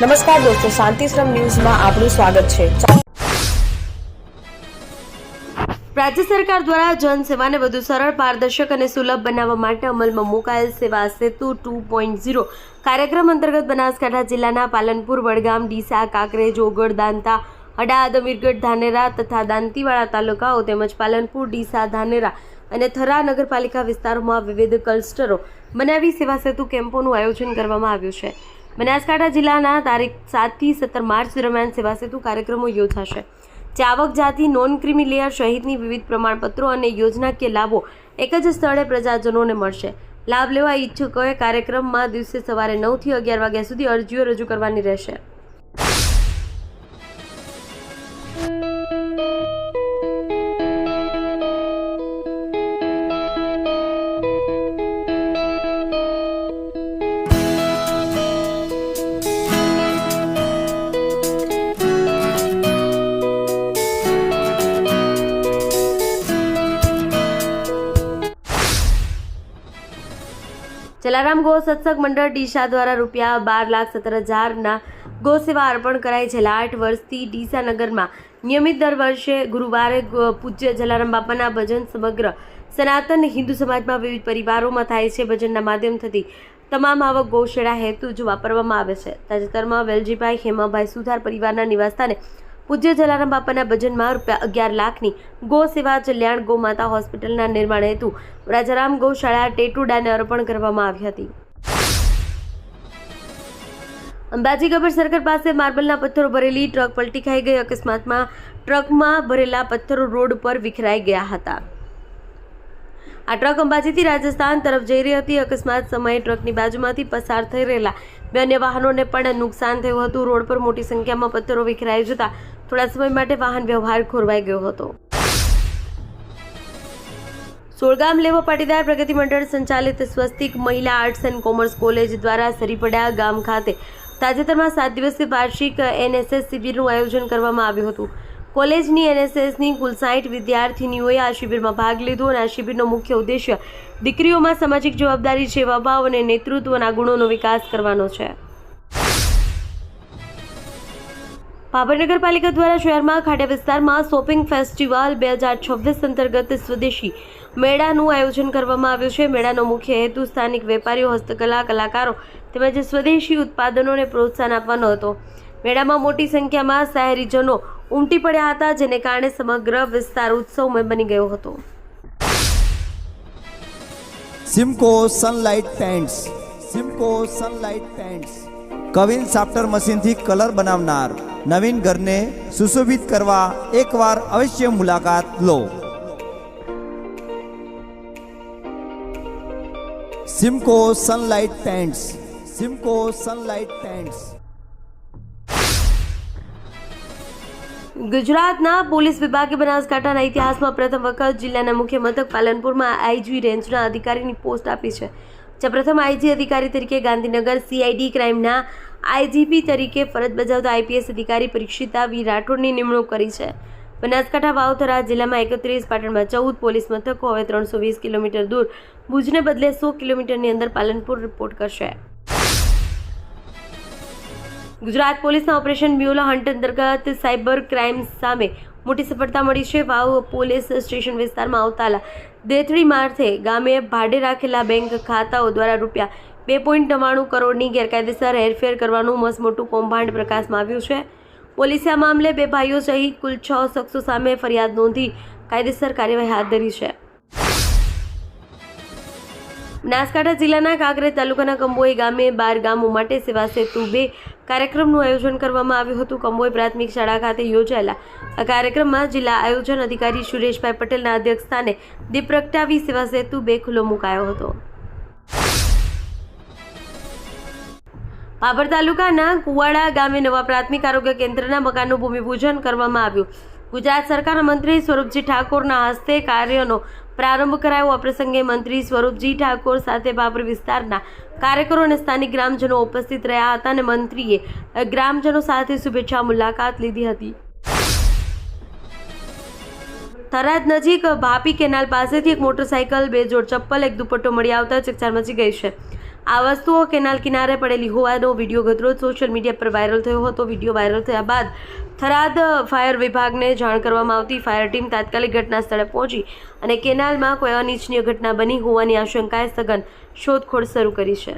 નમસ્કાર દોસ્તો, શાંતિશ્રમ ન્યૂઝમાં આપનું સ્વાગત છે। રાજ્ય સરકાર દ્વારા જનસેવાને વધુ સરળ, પારદર્શક અને સુલભ બનાવવા માટે અમલમાં મુકાયેલ સેવા સેતુ 2.0 કાર્યક્રમ અંતર્ગત બનાસકાંઠા જિલ્લાના પાલનપુર, વડગામ, ડીસા, કાંકરેજ, ઓગળ, દાંતા, અડાદ, અમીરગઢ, ધાનેરા તથા દાંતીવાડા તાલુકાઓ તેમજ પાલનપુર, ડીસા, ધાનેરા અને થરા નગરપાલિકા વિસ્તારોમાં વિવિધ ક્લસ્ટરો બનાવી સેવા સેતુ કેમ્પોનું આયોજન કરવામાં આવ્યું છે। બનાસકાંઠા જિલ્લાના તારીખ 7 થી 17 માર્ચ દરમિયાન સેવા સેતુ કાર્યક્રમો યોજાશે, જે આવક જાતિ, નોન ક્રિમી લેયર સહિતની વિવિધ પ્રમાણપત્રો અને યોજનાકીય લાભો એક જ સ્થળે પ્રજાજનોને મળશે। લાભ લેવા ઈચ્છુકોએ કાર્યક્રમમાં દિવસે સવારે 9 થી 11 વાગ્યા સુધી અરજીઓ રજૂ કરવાની રહેશે। જલારામ ગો સત્સંગ મંડળ ડીસા દ્વારા રૂપિયા 12,17,000 ગો સેવા અર્પણ કરાઈ। છેલ્લા 8 વર્ષથી ડીસા નગરમાં નિયમિત દર વર્ષે ગુરુવારે પૂજ્ય જલારામ બાપાના ભજન સમગ્ર સનાતન હિન્દુ સમાજમાં વિવિધ પરિવારોમાં થાય છે। ભજનના માધ્યમ થકી તમામ આવક ગૌશાળા હેતુ જ વાપરવામાં આવે છે। તાજેતરમાં વેલજીભાઈ હેમાભાઈ સુથાર પરિવારના નિવાસસ્થાને પૂજ્ય જલારામ બાપાના ભજનમાં રૂપિયા 11 લાખની ગો સેવા કલ્યાણ ગો માતા હોસ્પિટલના નિર્માણ હેતુ રાજારામ ગૌશાળા ટેટુડાને અર્પણ કરવામાં આવી હતી। અંબાજી ગબર સર્કલ પાસે માર્બલના પથ્થરો ભરેલી ટ્રક પલટી ખાઈ ગઈ। અકસ્માતમાં ટ્રકમાં ભરેલા પથ્થરો રોડ પર વિખરાઈ ગયા હતા। આ ટ્રક અંબાજીથી રાજસ્થાન તરફ જઈ રહી હતી। અકસ્માત સમયે ટ્રકની બાજુમાંથી પસાર થઈ રહેલા બે અન્ય વાહનોને પણ નુકસાન થયું હતું। રોડ પર મોટી સંખ્યામાં પથ્થરો વિખરાઈ જતા થોડા સમય માટે વાહન વ્યવહાર ખોરવાઈ ગયો હતો। સોળગામ લેવો પાટીદાર પ્રગતિ મંડળ સંચાલિત સ્વસ્તિક મહિલા આર્ટ્સ એન્ડ કોમર્સ કોલેજ દ્વારા સરીપડા ગામ ખાતે તાજેતરમાં 7 દિવસીય વાર્ષિક એનએસએસ શિબિરનું આયોજન કરવામાં આવ્યું હતું। કોલેજની એનએસએસની કુલ 60 વિદ્યાર્થીનીઓએ આ શિબિરમાં ભાગ લીધો અને આ શિબિરનો મુખ્ય ઉદ્દેશ્ય દીકરીઓમાં સામાજિક જવાબદારી, સેવાભાવ અને નેતૃત્વના ગુણોનો વિકાસ કરવાનો છે। ભાભર નગરપાલિકા દ્વારા શહેરમાં ખાડિયા વિસ્તારમાં શોપિંગ ફેસ્ટિવલ 2026 અંતર્ગત સ્વદેશી મેળાનું આયોજન કરવામાં આવ્યું છે। મેળાનો મુખ્ય હેતુ સ્થાનિક વેપારીઓ, હસ્તકલા કલાકારો તેમજ સ્વદેશી ઉત્પાદનોને પ્રોત્સાહન આપવાનો હતો। મેળામાં મોટી સંખ્યામાં શહેરીજનો ઉમટી પડ્યા હતા, જેને કારણે સમગ્ર વિસ્તાર ઉત્સવમય બની ગયો હતો। Simco Sunlight paints, Simco Sunlight paints કવિન સાફ્ટર મશીનથી કલર બનાવનાર નવીન ઘરને સુશોભિત કરવા એકવાર અવશ્ય મુલાકાત લો। Simco Sunlight paints, Simco Sunlight paints. ગુજરાતના પોલીસ વિભાગે બનાસકાંઠાના ઇતિહાસમાં પ્રથમ વખત જિલ્લાના મુખ્ય મથક પાલનપુરમાં આઈજી રેન્જના અધિકારીની પોસ્ટ આપી છે, જે પ્રથમ આઈજી અધિકારી તરીકે ગાંધીનગર સીઆઈડી ક્રાઇમના આઈજીપી તરીકે ફરજ બજાવતા આઈપીએસ અધિકારી પરીક્ષિતા વી રાઠોડની નિમણૂક કરી છે। બનાસકાંઠા વાવથરા જિલ્લામાં 31, પાટણમાં 14 પોલીસ મથકો હવે 320 કિલોમીટર દૂર ભુજને બદલે 100 કિલોમીટરની અંદર પાલનપુર રિપોર્ટ કરશે। ગુજરાત પોલીસના ઓપરેશન મ્યુલા હન્ટ અંતર્ગત સાયબર ક્રાઇમ સામે મોટી સફળતા મળી છે। વાવ પોલીસ સ્ટેશન વિસ્તારમાં આવતાલા દેથડી માર્થે ગામે ભાડે રાખેલા બેંક ખાતાઓ દ્વારા રૂપિયા 2.99 કરોડની ગેરકાયદેસર હેરફેર કરવાનું મસમોટું કૌભાંડ પ્રકાશમાં આવ્યું છે। પોલીસે આ મામલે 2 ભાઈઓ સહિત કુલ 6 શખ્સો સામે ફરિયાદ નોંધી કાયદેસર કાર્યવાહી હાથ ધરી છે। બનાસકાંઠા જિલ્લાના કાંકરેજ તાલુકાના કંબોઈ ગામે 12 ગામો માટે સેવા સેતુ 2 કાર્યક્રમનું આયોજન કરવામાં આવ્યું હતું। કંબોઈ પ્રાથમિક શાળા ખાતે યોજાયેલા આ કાર્યક્રમમાં જિલ્લા આયોજન અધિકારી સુરેશભાઈ પટેલના અધ્યક્ષસ્થાને દીપ પ્રગટાવી સેવા સેતુ 2 ખુલ્લો મુકાયો હતો। ભાભર તાલુકાના કુવાડા ગામે નવા પ્રાથમિક આરોગ્ય કેન્દ્રના મકાનનું ભૂમિપૂજન કરવામાં આવ્યું। ગુજરાત સરકારના મંત્રી સ્વરૂપજી ઠાકોરના હસ્તે કાર્યનો પ્રારંભ કરાયો। આ પ્રસંગે મંત્રી સ્વરૂપજી ઠાકોર સાથે ભાભર વિસ્તારના કાર્યકરો અને સ્થાનિક ગ્રામજનો ઉપસ્થિત રહ્યા હતા અને મંત્રીએ ગ્રામજનો સાથે શુભેચ્છા મુલાકાત લીધી હતી। થરાદ નજીક ભાપી કેનાલ પાસેથી એક મોટરસાઇકલ, 2 જોડ ચપ્પલ, એક દુપટ્ટો મળી આવતા ચકચાર મચી ગઈ છે। આ વસ્તુઓ કેનાલ કિનારે પડેલી હોવાનો વિડીયો ગતરોજ સોશિયલ મીડિયા પર વાયરલ થયો હતો. વિડીયો વાયરલ થયા બાદ થરાદ ફાયર વિભાગને જાણ કરવામાં આવતી ફાયર ટીમ તાત્કાલિક ઘટના સ્થળે પહોંચી અને કેનાલમાં કોઈ અનિચ્છનીય ઘટના બની હોવાની આશંકાએ સઘન શોધખોળ શરૂ કરી છે.